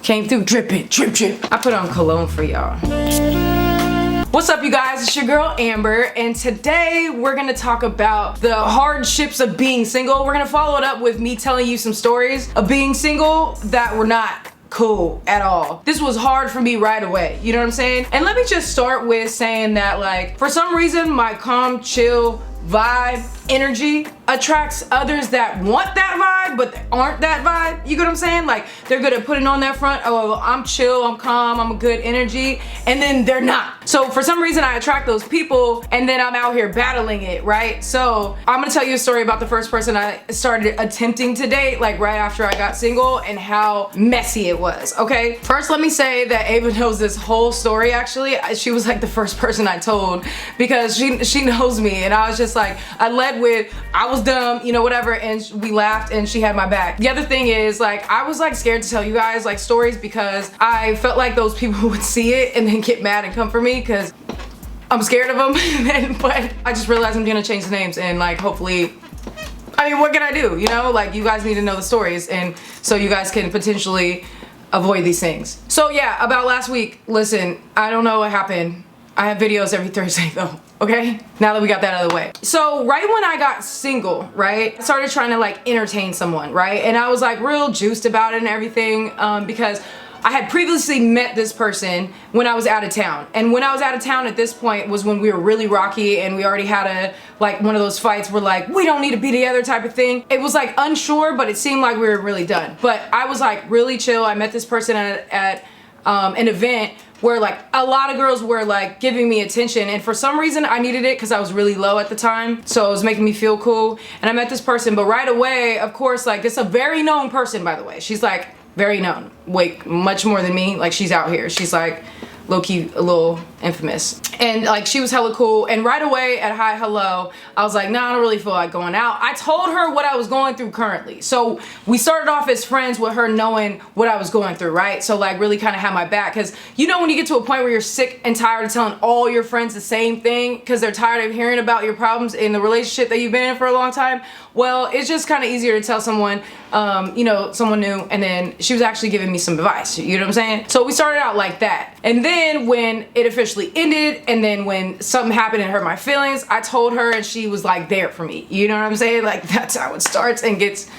Came through dripping, drip, drip. I put on cologne for y'all. What's up, you guys? It's your girl Amber, and today we're gonna talk about the hardships of being single. We're gonna follow it up with me telling you some stories of being single that were not cool at all. This was hard for me right away, you know what I'm saying? And let me just start with saying that, like, for some reason my calm, chill vibe, energy attracts others that want that vibe but aren't that vibe. You get what I'm saying? Like, they're good at putting on that front, oh, I'm chill, I'm calm, I'm a good energy, and then they're not. So for some reason I attract those people, and then I'm out here battling it, right? So I'm gonna tell you a story about the first person I started attempting to date, like right after I got single, and how messy it was, okay? First, let me say that Ava knows this whole story. Actually, she was like the first person I told, because she knows me, and I was just like, I led with, I was dumb, you know, whatever, and we laughed and she had my back. The other thing is, like, I was like scared to tell you guys like stories because I felt like those people would see it and then get mad and come for me because I'm scared of them. But I just realized I'm gonna change the names, and like, hopefully, I mean, what can I do? You know, like, you guys need to know the stories, and so you guys can potentially avoid these things. So yeah, about last week, listen, I don't know what happened. I have videos every Thursday though, okay? Now that we got that out of the way. So right when I got single, right, I started trying to like entertain someone, right? And I was like real juiced about it and everything, because I had previously met this person when I was out of town. And when I was out of town at this point was when we were really rocky, and we already had like one of those fights where like, we don't need to be together type of thing. It was like unsure, but it seemed like we were really done. But I was like really chill. I met this person at an event where like a lot of girls were like giving me attention, and for some reason I needed it because I was really low at the time, so it was making me feel cool. And I met this person, but right away, of course, like, it's a very known person, by the way. She's like very known, wait, much more than me. Like, she's out here, she's like low-key a little infamous, and like, she was hella cool. And right away at hi hello, I was like, nah, I don't really feel like going out. I told her what I was going through currently, so we started off as friends with her knowing what I was going through, right? So like, really kind of had my back, because you know when you get to a point where you're sick and tired of telling all your friends the same thing because they're tired of hearing about your problems in the relationship that you've been in for a long time. Well, it's just kind of easier to tell someone, you know, someone new. And then she was actually giving me some advice, you know what I'm saying? So we started out like that, and then when it officially ended, and then when something happened and hurt my feelings, I told her, and she was like there for me, you know what I'm saying? Like, that's how it starts and gets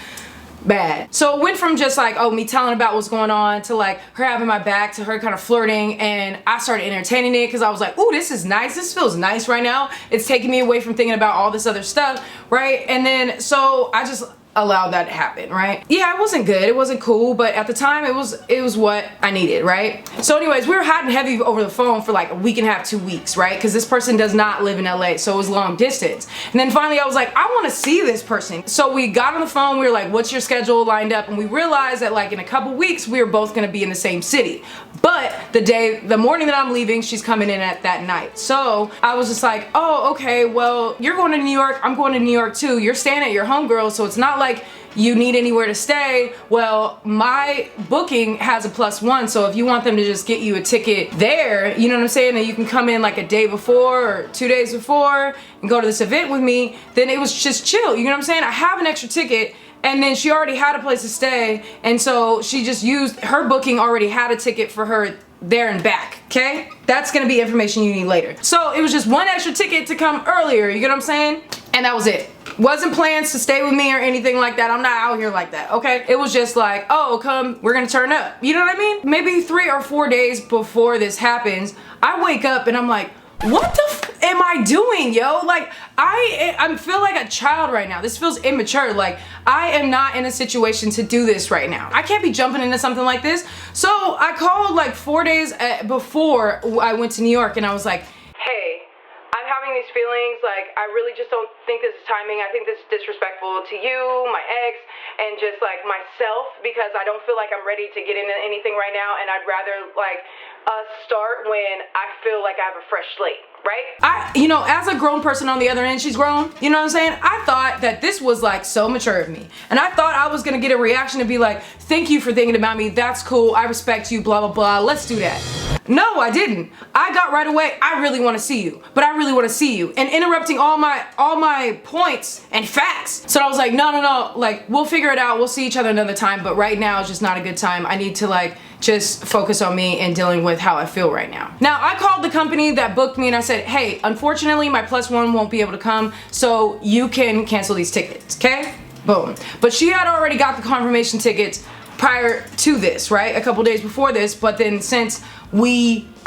bad. So it went from just like, oh, me telling about what's going on, to like her having my back, to her kind of flirting, and I started entertaining it because I was like, ooh, this is nice, this feels nice right now. It's taking me away from thinking about all this other stuff, right? And then so I just allowed that to happen, right? Yeah, it wasn't good, it wasn't cool, but at the time it was what I needed, right? So anyways, we were hot and heavy over the phone for like a week and a half, 2 weeks, right? Because this person does not live in LA, so it was long distance. And then finally I was like, I want to see this person. So we got on the phone, we were like, what's your schedule lined up? And we realized that like in a couple weeks we were both going to be in the same city, but the morning that I'm leaving, she's coming in at that night. So I was just like, oh, okay, well, you're going to New York, I'm going to New York too, you're staying at your homegirl, so it's not like you need anywhere to stay. Well, my booking has a +1, so if you want them to just get you a ticket there, you know what I'm saying, and you can come in like a day before or 2 days before and go to this event with me, then it was just chill, you know what I'm saying? I have an extra ticket, and then she already had a place to stay, and so she just used her booking, already had a ticket for her there and back, okay? That's gonna be information you need later. So it was just one extra ticket to come earlier, you get what I'm saying? And that was it. Wasn't plans to stay with me or anything like that. I'm not out here like that, okay? It was just like, oh, come, we're gonna turn up. You know what I mean? Maybe 3 or 4 days before this happens, I wake up and I'm like, what the f am I doing, yo? Like, I feel like a child right now. This feels immature. Like, I am not in a situation to do this right now. I can't be jumping into something like this. So I called like 4 days before I went to New York, and I was like, hey, I'm having these feelings, like, I really just don't think this is timing. I think this is disrespectful to you, my ex, and just like myself, because I don't feel like I'm ready to get into anything right now, and I'd rather like us start when I feel like I have a fresh slate, right? You know, as a grown person on the other end, she's grown, you know what I'm saying? I thought that this was like so mature of me, and I thought I was gonna get a reaction to be like, thank you for thinking about me, that's cool, I respect you, blah blah blah, let's do that. No, I didn't. I got right away, I really want to see you, but I really want to see you, and interrupting all my points and facts. So I was like, no, like, we'll figure it out, we'll see each other another time, but right now is just not a good time. I need to like just focus on me and dealing with how I feel right now. Now, I called the company that booked me and I said, hey, unfortunately my +1 won't be able to come, so you can cancel these tickets, okay? Boom. But she had already got the confirmation tickets prior to this, right? A couple days before this, but then since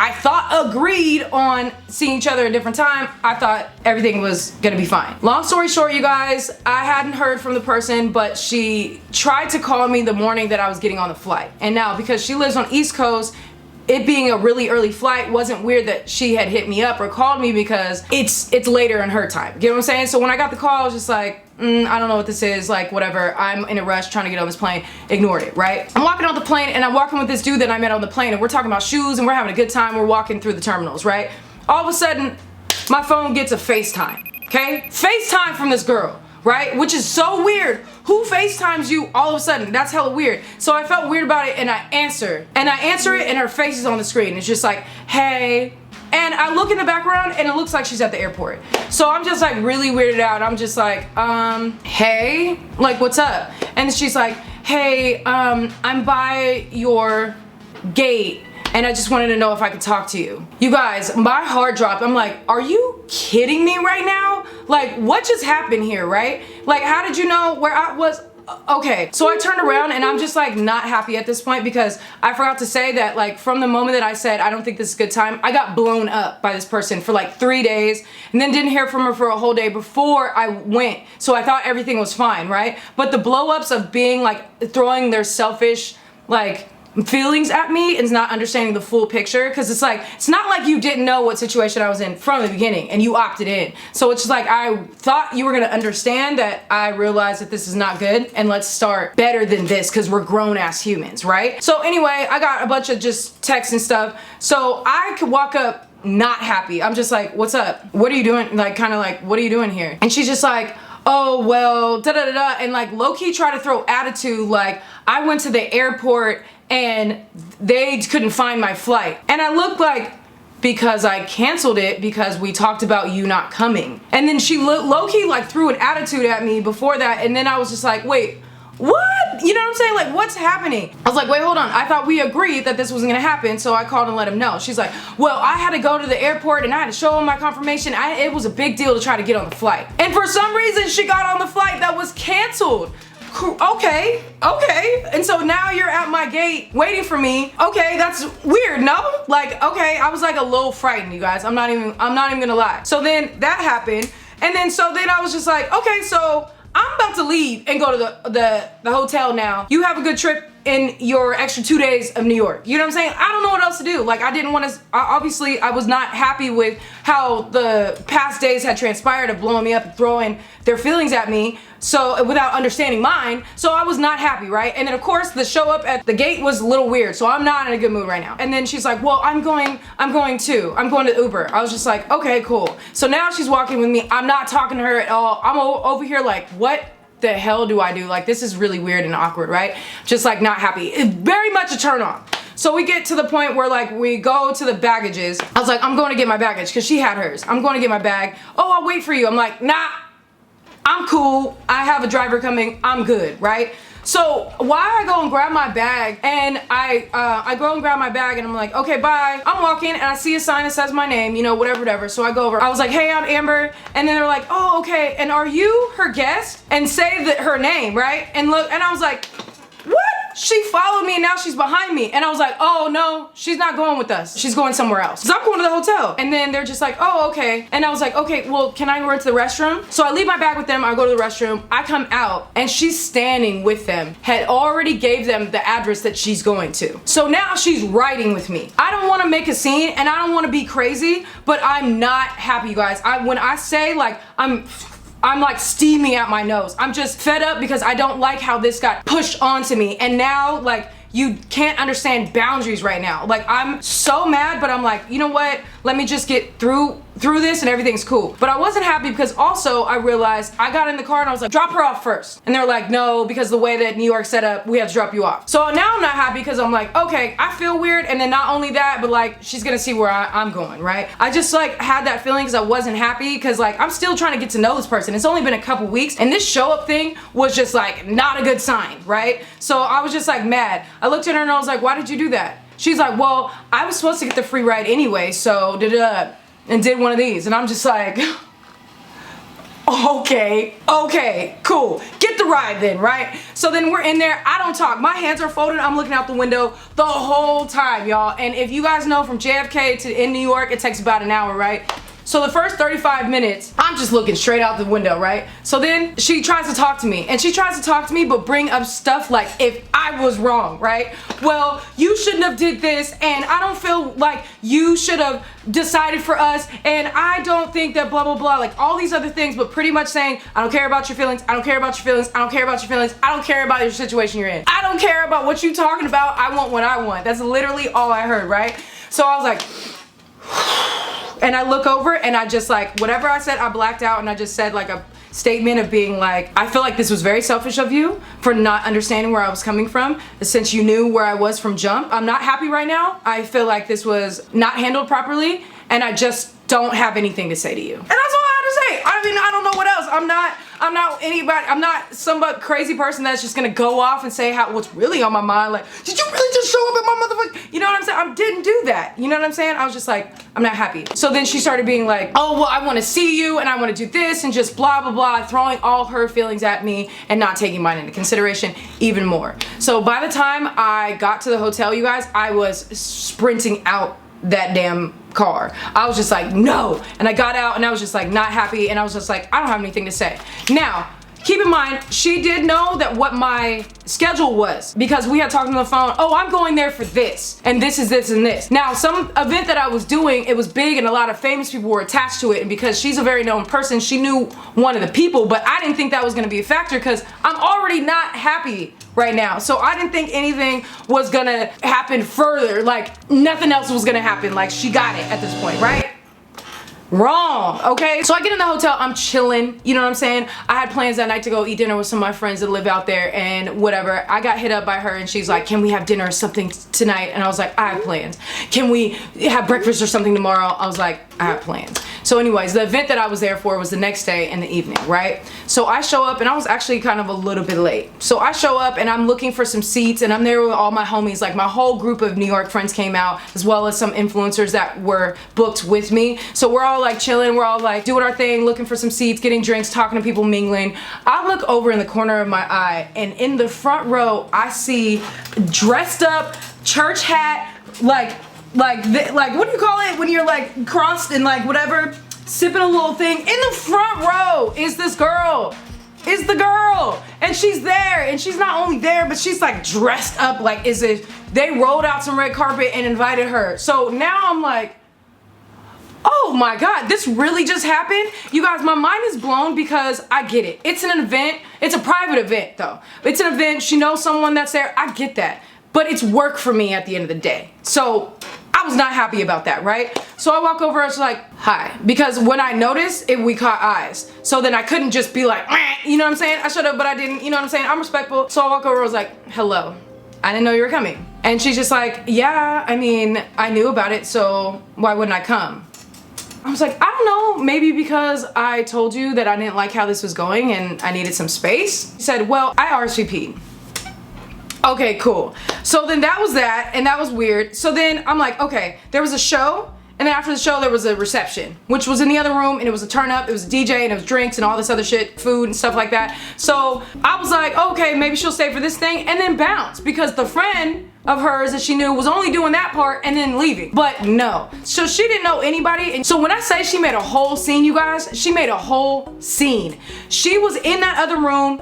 I thought agreed on seeing each other at a different time, I thought everything was gonna be fine. Long story short, you guys, I hadn't heard from the person, but she tried to call me the morning that I was getting on the flight. And now, because she lives on East Coast, it being a really early flight wasn't weird that she had hit me up or called me because it's later in her time. You know what I'm saying? So when I got the call, I was just like, I don't know what this is, like whatever. I'm in a rush trying to get on this plane. Ignored it, right? I'm walking on the plane and I'm walking with this dude that I met on the plane and we're talking about shoes and we're having a good time. We're walking through the terminals, right? All of a sudden, my phone gets a FaceTime, okay? FaceTime from this girl, right? Which is so weird. Who FaceTimes you all of a sudden? That's hella weird. So I felt weird about it and I answer. And I answer it and her face is on the screen. It's just like, hey. And I look in the background and it looks like she's at the airport. So I'm just like really weirded out. I'm just like, hey, like what's up? And she's like, hey, I'm by your gate and I just wanted to know if I could talk to you. You guys, my heart dropped. I'm like, are you kidding me right now? Like, what just happened here, right? Like, how did you know where I was? Okay, so I turned around and I'm just like not happy at this point because I forgot to say that like from the moment that I said I don't think this is a good time, I got blown up by this person for like 3 days and then didn't hear from her for a whole day before I went. So I thought everything was fine, right? But the blow ups of being like throwing their selfish like feelings at me is not understanding the full picture, because it's like, it's not like you didn't know what situation I was in from the beginning and you opted in. So it's just like, I thought you were gonna understand that I realized that this is not good and let's start better than this because we're grown ass humans, right? So anyway, I got a bunch of just texts and stuff. So I could walk up not happy. I'm just like, what's up? What are you doing? Like, kind of like, what are you doing here? And she's just like, oh, well, da da da da. And like low-key try to throw attitude like I went to the airport and they couldn't find my flight. And I looked like, because I canceled it because we talked about you not coming. And then she low-key like threw an attitude at me before that, and then I was just like, wait, what? You know what I'm saying? Like, what's happening? I was like, wait, hold on. I thought we agreed that this wasn't gonna happen, so I called and let him know. She's like, well, I had to go to the airport and I had to show him my confirmation. It was a big deal to try to get on the flight. And for some reason, she got on the flight that was canceled. Okay, and so now you're at my gate waiting for me. Okay, that's weird, no? Like, okay, I was like a little frightened, you guys. I'm not even gonna lie. So then that happened, and then I was just like, okay, so I'm about to leave and go to the hotel now. You have a good trip in your extra 2 days of New York. You know what I'm saying? I don't know what else to do. Like, I didn't want to, obviously I was not happy with how the past days had transpired of blowing me up and throwing their feelings at me, so without understanding mine. So I was not happy, right? And then of course the show up at the gate was a little weird, so I'm not in a good mood right now. And then she's like, well, I'm going to Uber. I was just like, okay, cool. So now she's walking with me. I'm not talking to her at all. I'm over here like, what the hell do I do? Like, this is really weird and awkward, right? Just like not happy. It's very much a turn on. So we get to the point where like we go to the baggages. I was like, I'm going to get my baggage because she had hers. I'm going to get my bag. Oh, I'll wait for you. I'm like, nah, I'm cool. I have a driver coming. I'm good, right? So why I go and grab my bag, and I go and grab my bag and I'm like, okay, bye. I'm walking and I see a sign that says my name, you know, whatever. So I go over. I was like, hey, I'm Amber. And then they're like, oh, okay. And are you her guest? And say her name, right? And look, and I was like, what? She followed me and now she's behind me. And I was like, oh no, she's not going with us. She's going somewhere else. So I'm going to the hotel. And then they're just like, oh, okay. And I was like, okay, well, can I go to the restroom? So I leave my bag with them. I go to the restroom. I come out and she's standing with them. Had already gave them the address that she's going to. So now she's riding with me. I don't want to make a scene and I don't want to be crazy, but I'm not happy, you guys. When I say like, I'm like steaming out my nose. I'm just fed up because I don't like how this got pushed onto me. And now like you can't understand boundaries right now. Like I'm so mad, but I'm like, you know what? Let me just get through through this and everything's cool. But I wasn't happy because also I realized I got in the car and I was like, drop her off first. And they're like, no, because the way that New York's set up, we have to drop you off. So now I'm not happy because I'm like, okay, I feel weird. And then not only that, but like, she's gonna see where I'm going, right? I just like had that feeling because I wasn't happy because like, I'm still trying to get to know this person. It's only been a couple weeks and this show up thing was just like not a good sign, right? So I was just like mad. I looked at her and I was like, why did you do that? She's like, well, I was supposed to get the free ride anyway, so da-da, and did one of these. And I'm just like, okay, cool. Get the ride then, right? So then we're in there, I don't talk. My hands are folded, I'm looking out the window the whole time, y'all. And if you guys know, from JFK to in New York, it takes about an hour, right? So the first 35 minutes, I'm just looking straight out the window, right? So then she tries to talk to me, and she tries to talk to me, but bring up stuff like if I was wrong, right? Well, you shouldn't have did this, and I don't feel like you should have decided for us, and I don't think that blah, blah, blah, like all these other things, but pretty much saying, I don't care about your feelings, I don't care about your feelings, I don't care about your feelings, I don't care about your situation you're in. I don't care about what you talking about, I want what I want. That's literally all I heard, right? So I was like, and I look over and I just like, whatever I said, I blacked out and I just said like a statement of being like, I feel like this was very selfish of you for not understanding where I was coming from since you knew where I was from jump. I'm not happy right now. I feel like this was not handled properly and I just don't have anything to say to you. And that's all I had to say. I mean, I don't know what else. I'm not anybody, I'm not some crazy person that's just gonna go off and say what's really on my mind. Like, did you really just show up at my motherfucker? You know what I'm saying? I didn't do that. You know what I'm saying? I was just like, I'm not happy. So then she started being like, oh, well, I wanna see you and I wanna do this and just blah, blah, blah, throwing all her feelings at me and not taking mine into consideration even more. So by the time I got to the hotel, you guys, I was sprinting out that damn car. I was just like, no. And I got out and I was just like not happy and I was just like, I don't have anything to say. Now, keep in mind, she did know that what my schedule was because we had talked on the phone, oh, I'm going there for this and this is this and this. Now, some event that I was doing, it was big and a lot of famous people were attached to it, and because she's a very known person, she knew one of the people, but I didn't think that was gonna be a factor because I'm already not happy right now. So I didn't think anything was gonna happen further, like nothing else was gonna happen, like she got it at this point, right? Wrong, okay? So I get in the hotel, I'm chilling, you know what I'm saying? I had plans that night to go eat dinner with some of my friends that live out there and whatever. I got hit up by her and she's like, can we have dinner or something tonight? And I was like, I have plans. Can we have breakfast or something tomorrow? I was like, I have plans. So anyways, the event that I was there for was the next day in the evening, right? So I show up and I was actually kind of a little bit late. So I show up and I'm looking for some seats and I'm there with all my homies, like my whole group of New York friends came out, as well as some influencers that were booked with me. So we're all like chilling, we're all like doing our thing, looking for some seats, getting drinks, talking to people, mingling. I look over in the corner of my eye and in the front row, I see dressed up, church hat, like what do you call it when you're like crossed and like whatever, sipping a little thing. In the front row is this girl. Is the girl, and she's there, and she's not only there, but she's like dressed up like they rolled out some red carpet and invited her. So now I'm like, oh my god, this really just happened? You guys, my mind is blown because I get it. It's an event. It's a private event though. It's an event. She knows someone that's there. I get that. But it's work for me at the end of the day. So I was not happy about that, right? So I walk over, I was like, hi. Because when I noticed, we caught eyes. So then I couldn't just be like, meh, you know what I'm saying? I should have, but I didn't, you know what I'm saying? I'm respectful. So I walk over, I was like, hello. I didn't know you were coming. And she's just like, yeah, I mean, I knew about it, so why wouldn't I come? I was like, I don't know, maybe because I told you that I didn't like how this was going and I needed some space. She said, well, I RSVP'd. Okay, cool. So then that was that, and that was weird. So then I'm like, okay, there was a show, and then after the show there was a reception, which was in the other room, and it was a turn up, it was a DJ, and it was drinks and all this other shit, food and stuff like that. So I was like, okay, maybe she'll stay for this thing, and then bounce, because the friend of hers that she knew was only doing that part and then leaving. But no. So she didn't know anybody. And so when I say she made a whole scene, you guys, she made a whole scene. She was in that other room,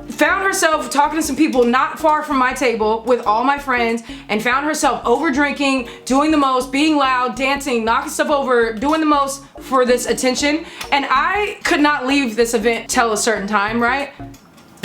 found herself talking to some people not far from my table with all my friends, and found herself over drinking, doing the most, being loud, dancing, knocking stuff over, doing the most for this attention. And I could not leave this event till a certain time, right?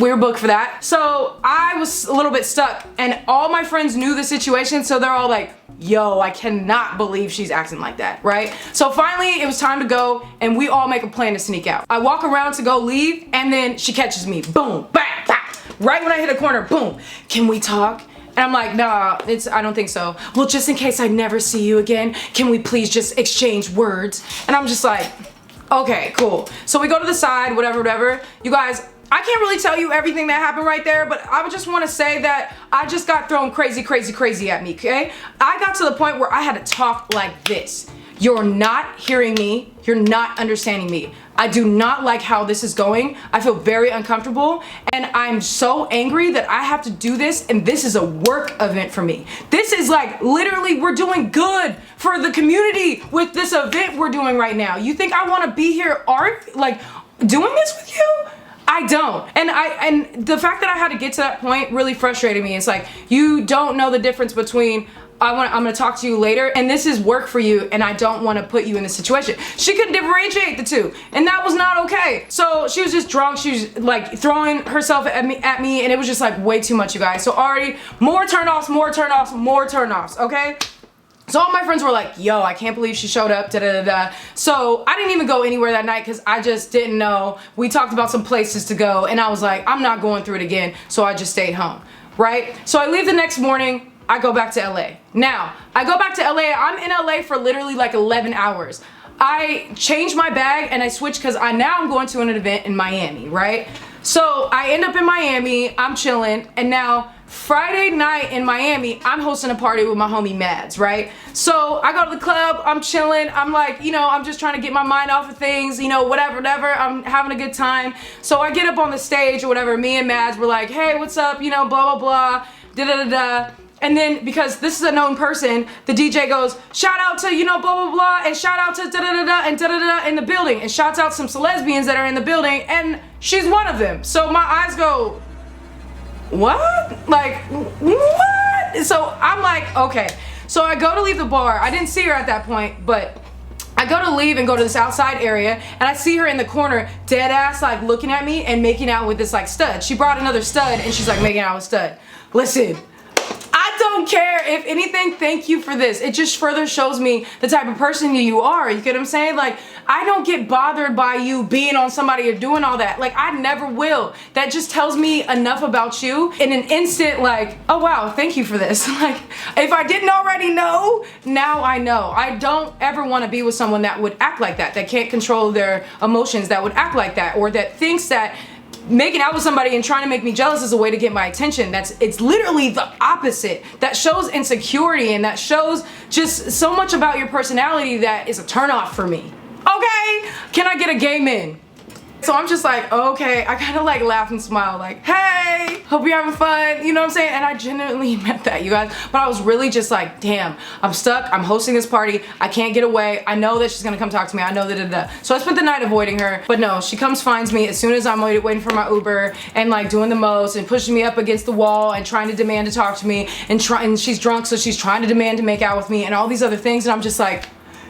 We were booked for that. So I was a little bit stuck, and all my friends knew the situation, so they're all like, yo, I cannot believe she's acting like that, right? So finally it was time to go, and we all make a plan to sneak out. I walk around to go leave, and then she catches me. Boom, bang, bang. Right when I hit a corner, boom. Can we talk? And I'm like, nah, I don't think so. Well, just in case I never see you again, can we please just exchange words? And I'm just like, okay, cool. So we go to the side, whatever. You guys, I can't really tell you everything that happened right there, but I would just want to say that I just got thrown crazy at me, okay? I got to the point where I had to talk like this. You're not hearing me. You're not understanding me. I do not like how this is going. I feel very uncomfortable, and I'm so angry that I have to do this, and this is a work event for me. This is like, literally, we're doing good for the community with this event we're doing right now. You think I want to be here doing this with you? I don't. And the fact that I had to get to that point really frustrated me. It's like, you don't know the difference between I'm gonna talk to you later, and this is work for you, and I don't want to put you in this situation. She couldn't differentiate the two, and that was not okay. So she was just drunk. She was like throwing herself at me, and it was just like way too much, you guys. So already more turnoffs, okay? So all my friends were like, yo, I can't believe she showed up, da-da-da-da. So I didn't even go anywhere that night because I just didn't know. We talked about some places to go, and I was like, I'm not going through it again, so I just stayed home, right? So I leave the next morning. I go back to LA. Now, I go back to LA. I'm in LA for literally like 11 hours. I changed my bag and I switched because now I'm going to an event in Miami, right? So I end up in Miami, I'm chilling, and now Friday night in Miami, I'm hosting a party with my homie Mads, right? So I go to the club, I'm chilling, I'm like, I'm just trying to get my mind off of things, whatever, I'm having a good time. So I get up on the stage or whatever, me and Mads were like, hey, what's up, blah, blah, blah, da-da-da-da. And then, because this is a known person, the DJ goes, shout out to, blah, blah, blah, and shout out to da-da-da-da and da-da-da-da in the building, and shouts out some lesbians that are in the building, and she's one of them. So my eyes go, what? Like, what? So I'm like, okay. So I go to leave the bar. I didn't see her at that point, but I go to leave and go to this outside area, and I see her in the corner, dead ass, like looking at me and making out with this like stud. She brought another stud, and she's like making out with stud. Listen, I don't care. If anything, thank you for this. It just further shows me the type of person you are. You get what I'm saying? Like, I don't get bothered by you being on somebody or doing all that. Like, I never will. That just tells me enough about you in an instant, like, oh wow, thank you for this. Like, if I didn't already know, now I know. I don't ever want to be with someone that would act like that can't control their emotions, that would act like that, or that thinks that making out with somebody and trying to make me jealous is a way to get my attention. It's literally the opposite. That shows insecurity, and that shows just so much about your personality that is a turnoff for me. Okay, can I get a gay man? So I'm just like, okay, I kind of like laugh and smile like, hey, hope you're having fun, you know what I'm saying? And I genuinely meant that, you guys. But I was really just like, damn, I'm stuck, I'm hosting this party, I can't get away, I know that she's gonna come talk to me, I know that. So I spent the night avoiding her, but no, she comes, finds me as soon as I'm waiting for my Uber, and like doing the most and pushing me up against the wall and trying to demand to talk to me, and she's drunk, so she's trying to demand to make out with me and all these other things, and I'm just like,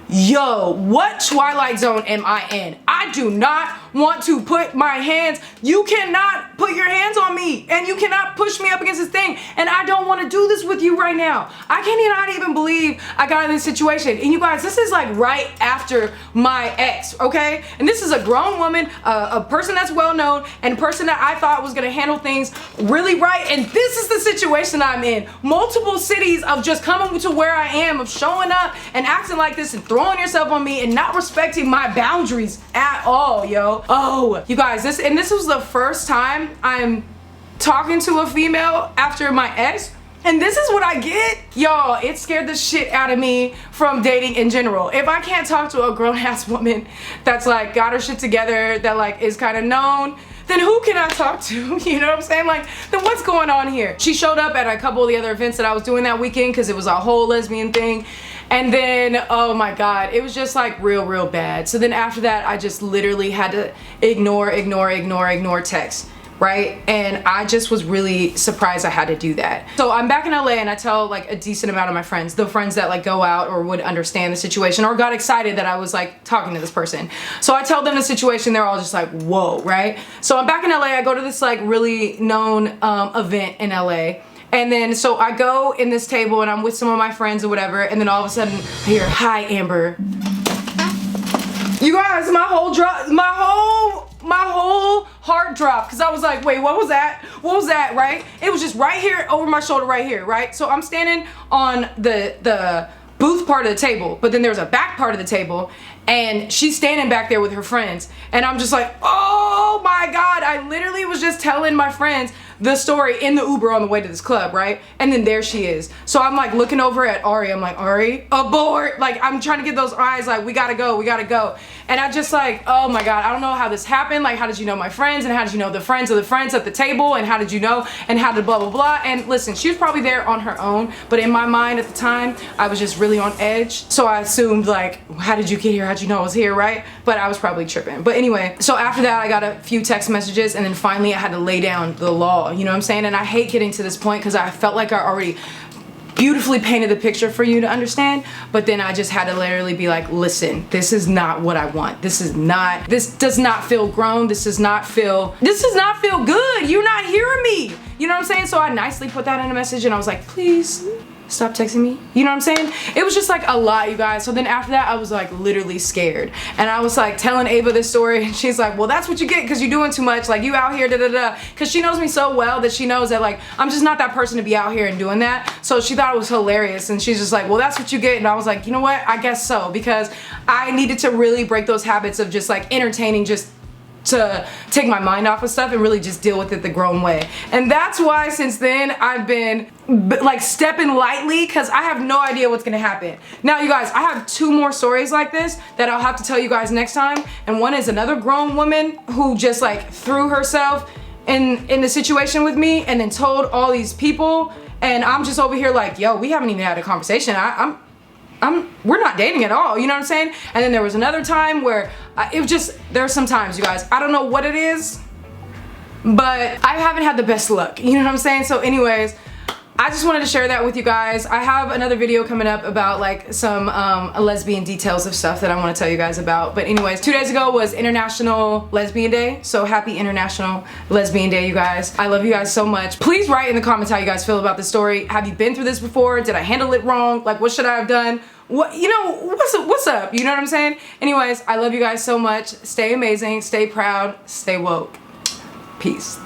yo, what Twilight Zone am I in? I do not want to put my hands, you cannot put your hands on me, and you cannot push me up against this thing, and I don't want to do this with you right now. I cannot even believe I got in this situation. And you guys, this is like right after my ex, okay? And this is a grown woman, a person that's well known, and a person that I thought was gonna handle things really right, and this is the situation I'm in. Multiple cities of just coming to where I am, of showing up and acting like this and throwing yourself on me and not respecting my boundaries at all, yo. Oh, you guys, this was the first time I'm talking to a female after my ex, and this is what I get. Y'all, it scared the shit out of me from dating in general. If I can't talk to a grown-ass woman that's like got her shit together, that like is kind of known, then who can I talk to? You know what I'm saying? Like, then what's going on here? She showed up at a couple of the other events that I was doing that weekend because it was a whole lesbian thing. And then, oh my God, it was just like real bad. So then after that, I just literally had to ignore texts. right? And I just was really surprised I had to do that. So I'm back in LA and I tell like a decent amount of my friends, the friends that like go out or would understand the situation or got excited that I was like talking to this person. So I tell them the situation, they're all just like, whoa, right? So I'm back in LA, I go to this like really known event in LA. And then, so I go in this table and I'm with some of my friends or whatever, and then all of a sudden I hear, "Hi, Amber." You guys, my whole heart dropped, because I was like, wait, what was that? What was that, right? It was just right here over my shoulder right here, right? So I'm standing on the booth part of the table, but then there's a back part of the table, and she's standing back there with her friends, and I'm just like, oh my God, I literally was just telling my friends the story in the Uber on the way to this club, right? And then there she is. So I'm like looking over at Ari, I'm like, Ari, abort! Like, I'm trying to get those eyes like, we gotta go, we gotta go. And I just like, oh my God, I don't know how this happened. Like, how did you know my friends? And how did you know the friends of the friends at the table? And how did you know? And how did blah, blah, blah. And listen, she was probably there on her own, but in my mind at the time, I was just really on edge. So I assumed like, how did you get here? How'd you know I was here, right? But I was probably tripping. But anyway, so after that, I got a few text messages, and then finally I had to lay down the law, you know what I'm saying? And I hate getting to this point because I felt like I already beautifully painted the picture for you to understand, but then I just had to literally be like, listen, this is not what I want. This does not feel grown. This does not feel good. You're not hearing me. You know what I'm saying? So I nicely put that in a message, and I was like, please stop texting me. You know what I'm saying? It was just like a lot, you guys. So then after that, I was like literally scared, and I was like telling Ava this story, and she's like, well, that's what you get because you're doing too much, like you out here da da da, because she knows me so well that she knows that like I'm just not that person to be out here and doing that. So she thought it was hilarious, and she's just like, well, that's what you get. And I was like, you know what, I guess so, because I needed to really break those habits of just like entertaining, just to take my mind off of stuff and really just deal with it the grown way. And that's why since then I've been like stepping lightly, because I have no idea what's gonna happen. Now you guys, I have 2 more stories like this that I'll have to tell you guys next time. And one is another grown woman who just like threw herself in the situation with me and then told all these people, and I'm just over here like, yo, we haven't even had a conversation. We're not dating at all, you know what I'm saying? And then there was another time where it was just, there are some times, you guys, I don't know what it is, but I haven't had the best luck, you know what I'm saying? So anyways, I just wanted to share that with you guys. I have another video coming up about like some lesbian details of stuff that I want to tell you guys about. But anyways, 2 days ago was International Lesbian Day. So happy International Lesbian Day, you guys. I love you guys so much. Please write in the comments how you guys feel about this story. Have you been through this before? Did I handle it wrong? Like, what should I have done? What, you know, what's up? You know what I'm saying? Anyways, I love you guys so much. Stay amazing, stay proud, stay woke. Peace.